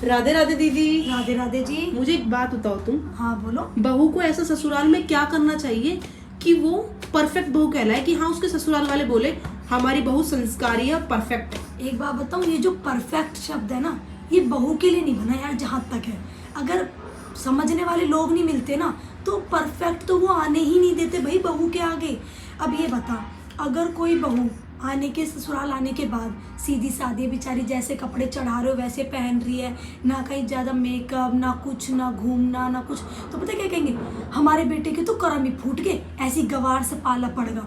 राधे राधे दीदी। राधे राधे जी। मुझे एक बात बताओ तुम। हाँ बोलो। बहू को ऐसा ससुराल में क्या करना चाहिए कि वो परफेक्ट बहू कहलाए, कि हाँ उसके ससुराल वाले बोले हमारी बहू संस्कारी है, परफेक्ट है। एक बात बताऊँ, ये जो परफेक्ट शब्द है ना, ये बहू के लिए नहीं बना यार। जहाँ तक है, अगर समझने वाले लोग नहीं मिलते ना तो परफेक्ट तो वो आने ही नहीं देते भाई बहू के आगे। अब ये बता, अगर कोई बहू आने के ससुराल आने के बाद सीधी सादी बेचारी जैसे कपड़े चढ़ा रहे हो वैसे पहन रही है, ना कहीं ज़्यादा मेकअप, ना कुछ, ना घूमना, ना कुछ, तो पता क्या कहेंगे, हमारे बेटे के तो करम ही फूट गए, ऐसी गवार से पाला पड़ेगा।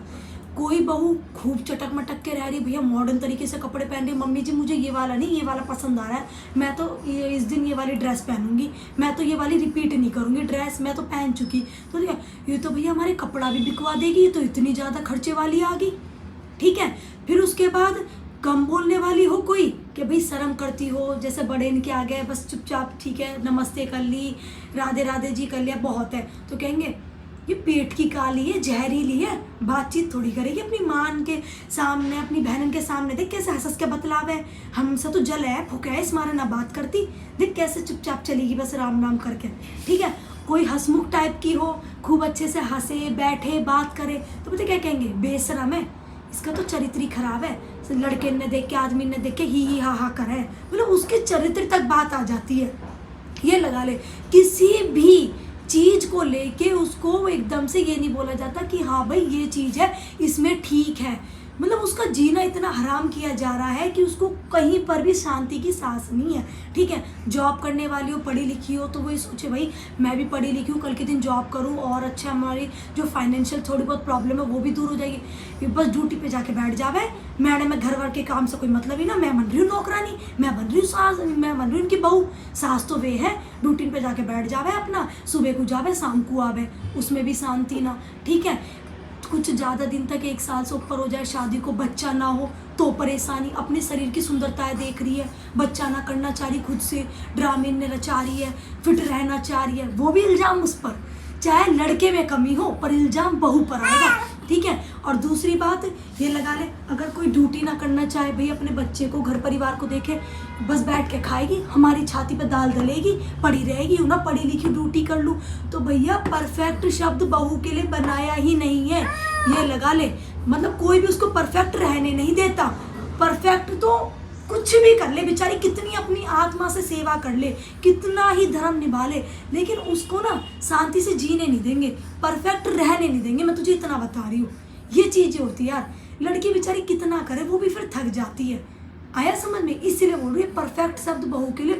कोई बहू खूब चटक मटक के रह रही, भैया मॉडर्न तरीके से कपड़े पहन रही, मम्मी जी मुझे ये वाला नहीं, ये वाला पसंद आ रहा है, मैं तो इस दिन ये वाली ड्रेस पहनूंगी, मैं तो ये वाली रिपीट नहीं करूंगी ड्रेस, मैं तो पहन चुकी। तो ये तो भैया हमारे कपड़ा भी बिकवा देगी, ये तो इतनी ज़्यादा खर्चे वाली आ गई। ठीक है, फिर उसके बाद कम बोलने वाली हो कोई कि भाई शर्म करती हो, जैसे बड़े इनके आ गए बस चुपचाप ठीक है नमस्ते कर ली, राधे राधे जी कर लिया, बहुत है, तो कहेंगे ये पेट की काली है, जहरीली है, बातचीत थोड़ी करेगी अपनी मां के सामने, अपनी बहन के सामने, देख कैसे हंस के बतलाव है, हमसे तो जल है फुक है, इस मारे ना बात करती, देख कैसे चुपचाप चलेगी बस राम नाम करके। ठीक है, कोई हंसमुख टाइप की हो, खूब अच्छे से हंसे बैठे बात करे, तो पता क्या कहेंगे, बेशरम है, इसका तो चरित्र ही खराब है, लड़के ने देख के आदमी ने देख के ही हा करे, मतलब उसके चरित्र तक बात आ जाती है। ये लगा ले, किसी भी चीज को लेके उसको एकदम से ये नहीं बोला जाता कि हाँ भाई ये चीज है इसमें ठीक है, मतलब उसका जीना इतना हराम किया जा रहा है कि उसको कहीं पर भी शांति की सांस नहीं है। ठीक है, जॉब करने वाली हो, पढ़ी लिखी हो, तो वही सोचे भाई मैं भी पढ़ी लिखी हूँ, कल के दिन जॉब करूँ और अच्छा हमारी जो फाइनेंशियल थोड़ी बहुत प्रॉब्लम है वो भी दूर हो जाएगी। बस ड्यूटी पे जाके बैठ जावे, मैडम में घर वर के काम से कोई मतलब ही ना, मैं बन रही हूँ नौकरानी, मैं बन रही हूँ सास, मैं बन रही हूँ उनकी बहू, सास तो वे है, ड्यूटी पे जाके बैठ जावे अपना, सुबह को जावे शाम को आवे, उसमें भी शांति ना। ठीक है, कुछ ज़्यादा दिन तक 1 साल से ऊपर हो जाए शादी को, बच्चा ना हो तो परेशानी, अपने शरीर की सुंदरताएं देख रही है, बच्चा ना करना चाह रही, खुद से ड्रामे ने रचा रही है, फिट रहना चाह रही है, वो भी इल्ज़ाम उस पर, चाहे लड़के में कमी हो पर इल्ज़ाम बहू पर आएगा। ठीक है, और दूसरी बात ये लगा ले, अगर कोई ड्यूटी ना करना चाहे भाई, अपने बच्चे को घर परिवार को देखे, बस बैठ के खाएगी, हमारी छाती पे दाल दलेगी, पड़ी रहेगी, ना पढ़ी लिखी ड्यूटी कर लूँ, तो भैया परफेक्ट शब्द बहू के लिए बनाया ही नहीं है। ये लगा ले, मतलब कोई भी उसको परफेक्ट रहने नहीं देता। परफेक्ट तो कुछ भी कर ले बेचारी, कितनी अपनी आत्मा से सेवा कर ले, कितना ही धर्म निभा ले, लेकिन उसको ना शांति से जीने नहीं देंगे, परफेक्ट रहने नहीं देंगे। मैं तुझे इतना बता रही हूँ, ये चीज़ें होती है यार। लड़की बेचारी कितना करे वो भी फिर थक जाती है। आया समझ में? इसीलिए बोल रही है परफेक्ट शब्द बहू के लिए